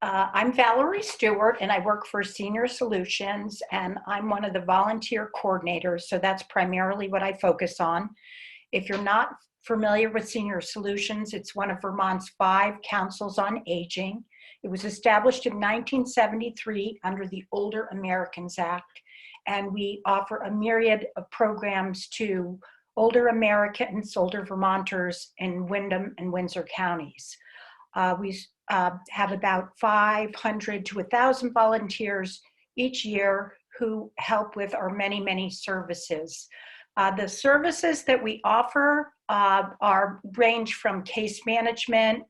I'm Valerie Stuart, and I work for Senior Solutions, and I'm one of the volunteer coordinators, so that's primarily what I focus on. If you're not familiar with Senior Solutions, it's one of Vermont's 5 councils on aging. It was established in 1973 under the Older Americans Act, and we offer a myriad of programs to older Americans, older Vermonters in Windham and Windsor counties. We have about 500 to 1,000 volunteers each year who help with our many services. The services that we offer range from case management,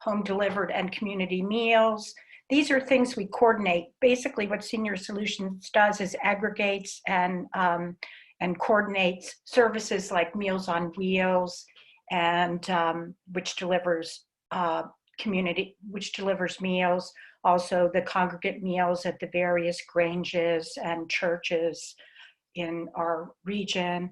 home delivered and community meals. These are things we coordinate. Basically what Senior Solutions does is aggregates and coordinates services like Meals on Wheels, and which delivers meals, also the congregate meals at the various granges and churches in our region.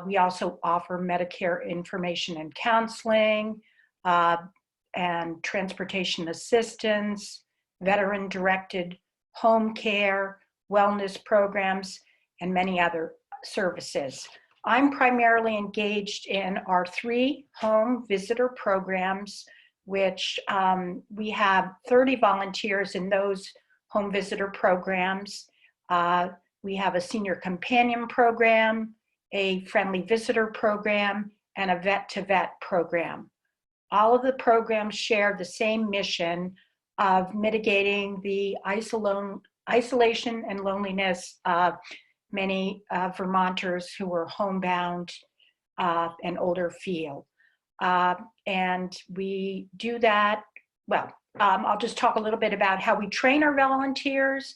We also offer Medicare information and counseling, and transportation assistance, veteran-directed home care, wellness programs, and many other services. I'm primarily engaged in our 3 home visitor programs, which we have 30 volunteers in those home visitor programs. We have a senior companion program, a friendly visitor program, and a vet-to-vet program. All of the programs share the same mission of mitigating the isolation and loneliness of many Vermonters who are homebound and older feel. And we do that, I'll just talk a little bit about how we train our volunteers,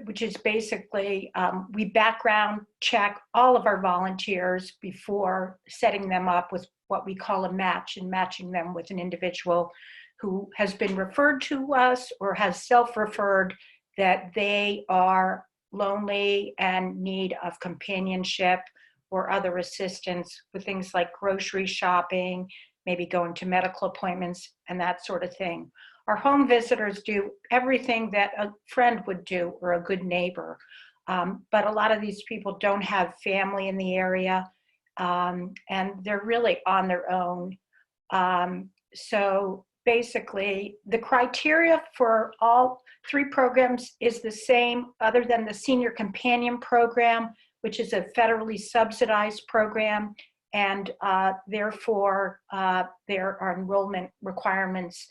which is basically, we background check all of our volunteers before setting them up with what we call a match, and matching them with an individual who has been referred to us or has self-referred that they are lonely and need of companionship or other assistance with things like grocery shopping, maybe going to medical appointments and that sort of thing. Our home visitors do everything that a friend would do or a good neighbor. But a lot of these people don't have family in the area, and they're really on their own. So basically, the criteria for all 3 programs is the same, other than the Senior Companion Program, which is a federally subsidized program, and therefore there are enrollment requirements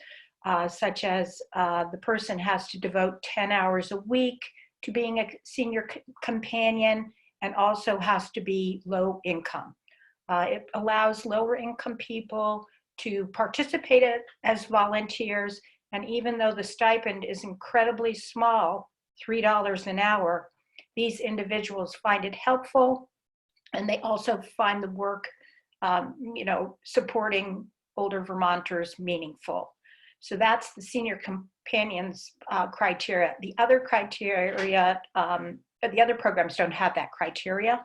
such as the person has to devote 10 hours a week to being a senior companion, and also has to be low income. It allows lower income people to participate as volunteers, and even though the stipend is incredibly small, $3 an hour, these individuals find it helpful, and they also find the work, supporting older Vermonters meaningful. So that's the Senior Companions criteria. The other criteria, the other programs don't have that criteria.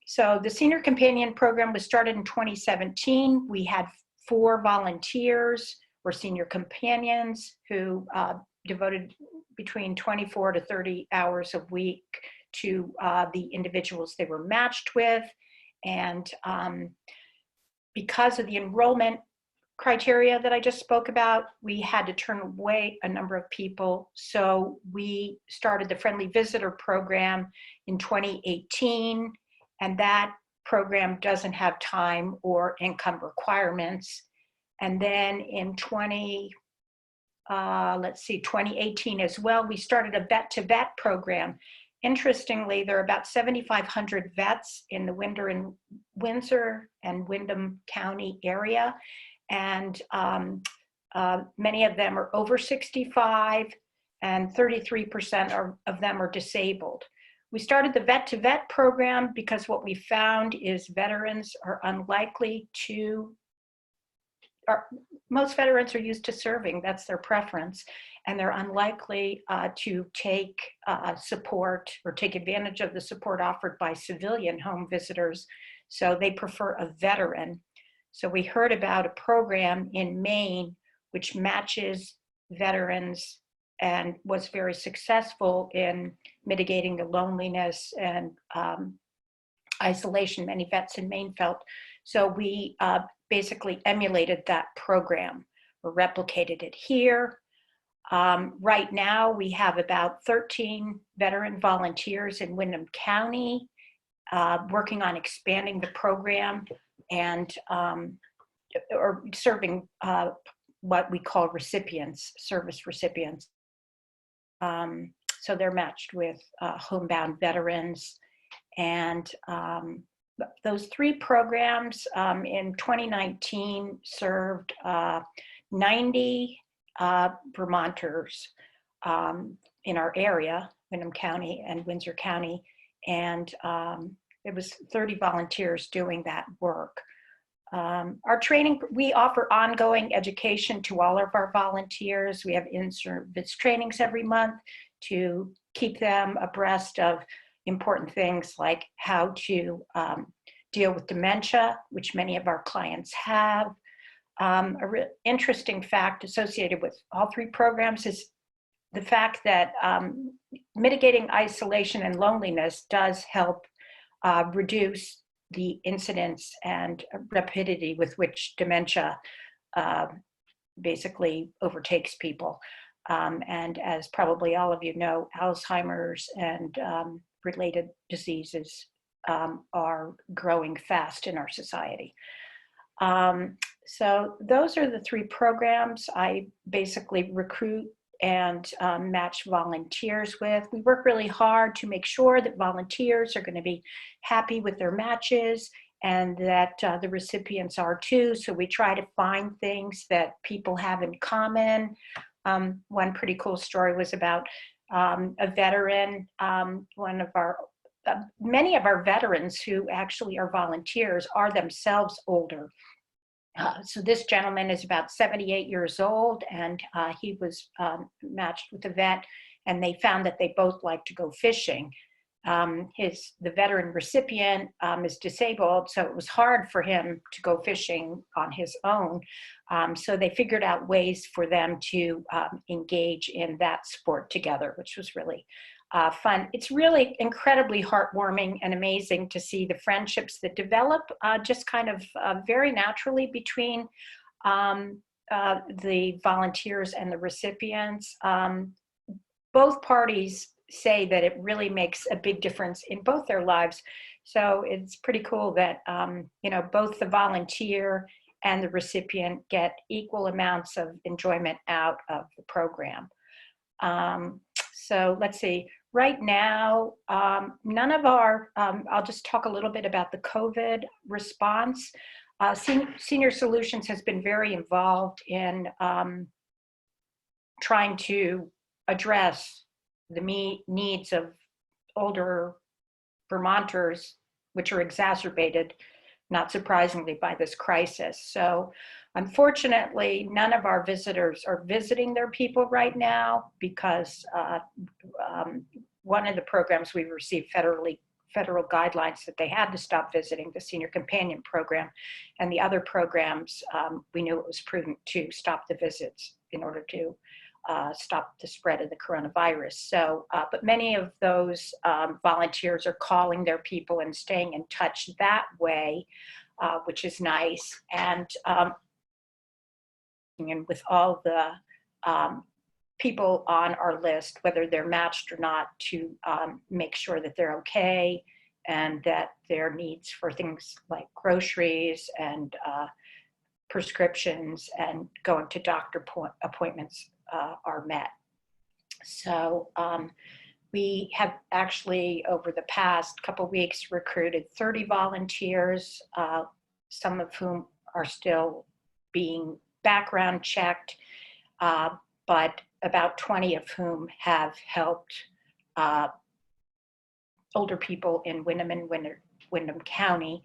So the Senior Companion Program was started in 2017. We had 4 volunteers or senior companions who devoted between 24 to 30 hours a week to the individuals they were matched with. And because of the enrollment criteria that I just spoke about, we had to turn away a number of people. So we started the Friendly Visitor Program in 2018, and that program doesn't have time or income requirements. And then in 2018 as well, we started a vet-to-vet program. Interestingly, there are about 7,500 vets in the Windsor and Windham County area, and many of them are over 65, and 33% of them are disabled. We started the vet-to-vet program because what we found is veterans are unlikely to, most veterans are used to serving, that's their preference, and they're unlikely to take support or take advantage of the support offered by civilian home visitors, so they prefer a veteran. So we heard about a program in Maine which matches veterans and was very successful in mitigating the loneliness and isolation many vets in Maine felt. So we basically emulated that program or replicated it here. Right now, we have about 13 veteran volunteers in Windham County working on expanding the program and or serving what we call recipients, service recipients. So they're matched with homebound veterans. And those 3 programs in 2019 served 90 Vermonters in our area, Windham County and Windsor County. And it was 30 volunteers doing that work. Our training, we offer ongoing education to all of our volunteers. We have in-service trainings every month to keep them abreast of important things like how to deal with dementia, which many of our clients have. Interesting fact associated with all 3 programs is the fact that mitigating isolation and loneliness does help reduce the incidence and rapidity with which dementia basically overtakes people. And as probably all of you know, Alzheimer's and related diseases are growing fast in our society. So those are the 3 programs I basically recruit and match volunteers with. We work really hard to make sure that volunteers are going to be happy with their matches and that the recipients are too. So we try to find things that people have in common. One pretty cool story was about a veteran, one of our many of our veterans who actually are volunteers are themselves older. So this gentleman is about 78 years old, and he was matched with a vet, and they found that they both like to go fishing. The veteran recipient is disabled, so it was hard for him to go fishing on his own. So they figured out ways for them to engage in that sport together, which was really fun. It's really incredibly heartwarming and amazing to see the friendships that develop just kind of very naturally between the volunteers and the recipients. Both parties say that it really makes a big difference in both their lives. So it's pretty cool that, you know, both the volunteer and the recipient get equal amounts of enjoyment out of the program. So let's see, right now, none of our, I'll just talk a little bit about the COVID response. Senior Solutions has been very involved in trying to address the needs of older Vermonters, which are exacerbated, not surprisingly, by this crisis. So unfortunately, none of our visitors are visiting their people right now because one of the programs we received federal guidelines that they had to stop visiting, the Senior Companion Program, and the other programs, we knew it was prudent to stop the visits in order to stop the spread of the coronavirus. So, but many of those volunteers are calling their people and staying in touch that way, which is nice. And with all the people on our list, whether they're matched or not, to make sure that they're okay and that their needs for things like groceries and prescriptions and going to doctor appointments are met. So we have actually, over the past couple of weeks, recruited 30 volunteers, some of whom are still being background checked, but about 20 of whom have helped older people in Windham and Windham County.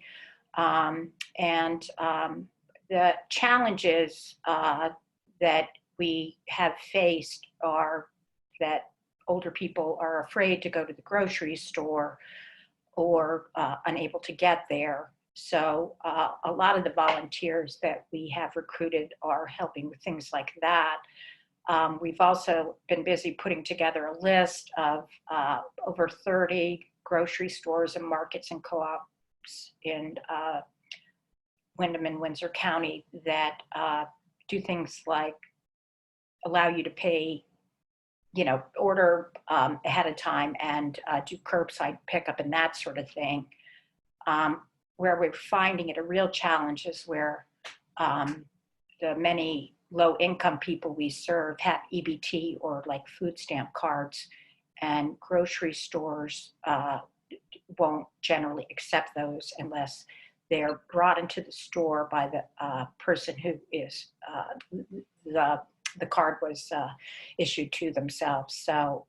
The challenges that we have faced are that older people are afraid to go to the grocery store or unable to get there. So a lot of the volunteers that we have recruited are helping with things like that. We've also been busy putting together a list of over 30 grocery stores and markets and co-ops in Windham and Windsor County that do things like allow you to pay, order ahead of time and do curbside pickup and that sort of thing. Where we're finding it a real challenge is where the many low-income people we serve have EBT or like food stamp cards, and grocery stores won't generally accept those unless they're brought into the store by the person who is the card was issued to themselves. So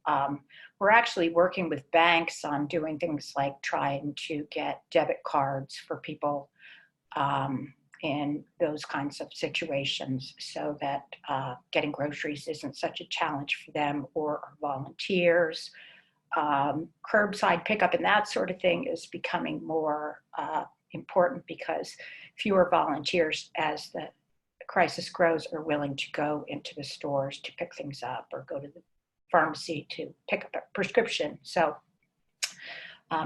we're actually working with banks on doing things like trying to get debit cards for people in those kinds of situations so that getting groceries isn't such a challenge for them or our volunteers. Curbside pickup and that sort of thing is becoming more important because fewer volunteers, as the crisis grows, are willing to go into the stores to pick things up or go to the pharmacy to pick up a prescription. So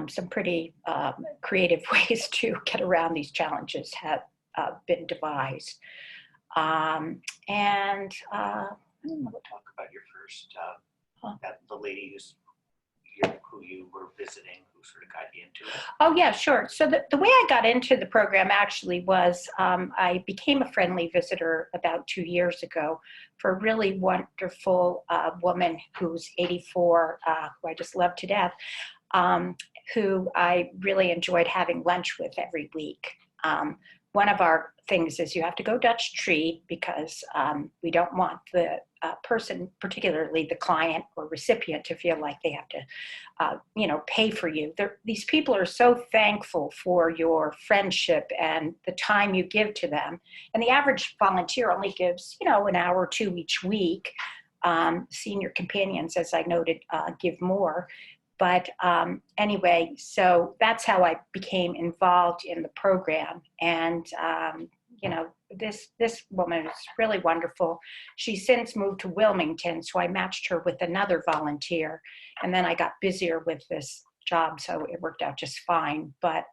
some pretty creative ways to get around these challenges have been devised. And I don't know. We'll talk about your first, the lady who you were visiting, who sort of got you into it. Oh, yeah, sure. So the way I got into the program actually was I became a friendly visitor about 2 years ago for a really wonderful woman who's 84, who I just love to death, who I really enjoyed having lunch with every week. One of our things is you have to go Dutch treat because we don't want the person, particularly the client or recipient, to feel like they have to, pay for you. These people are so thankful for your friendship and the time you give to them. And the average volunteer only gives, an hour or two each week. Senior companions, as I noted, give more. But anyway, so that's how I became involved in the program. And, this woman is really wonderful. She's since moved to Wilmington, so I matched her with another volunteer. And then I got busier with this job, so it worked out just fine. But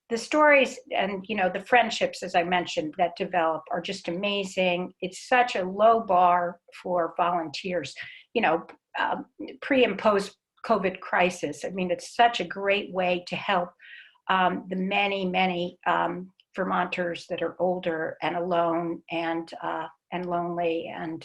the stories and, the friendships, as I mentioned, that develop are just amazing. It's such a low bar for volunteers, pre and post COVID crisis. I mean, it's such a great way to help the many Vermonters that are older and alone and lonely and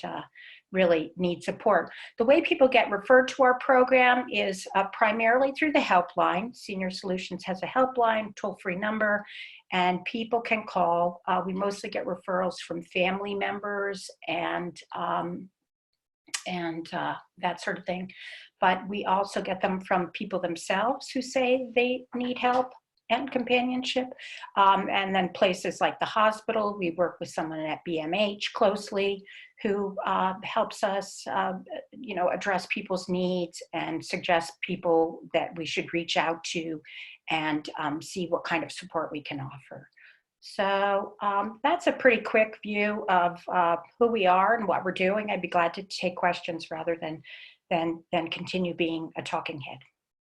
really need support. The way people get referred to our program is primarily through the helpline. Senior Solutions has a helpline, toll-free number, and people can call. We mostly get referrals from family members and that sort of thing. But we also get them from people themselves who say they need help and companionship. And then places like the hospital, we work with someone at BMH closely who helps us, address people's needs and suggest people that we should reach out to and see what kind of support we can offer. So that's a pretty quick view of who we are and what we're doing. I'd be glad to take questions rather than continue being a talking head.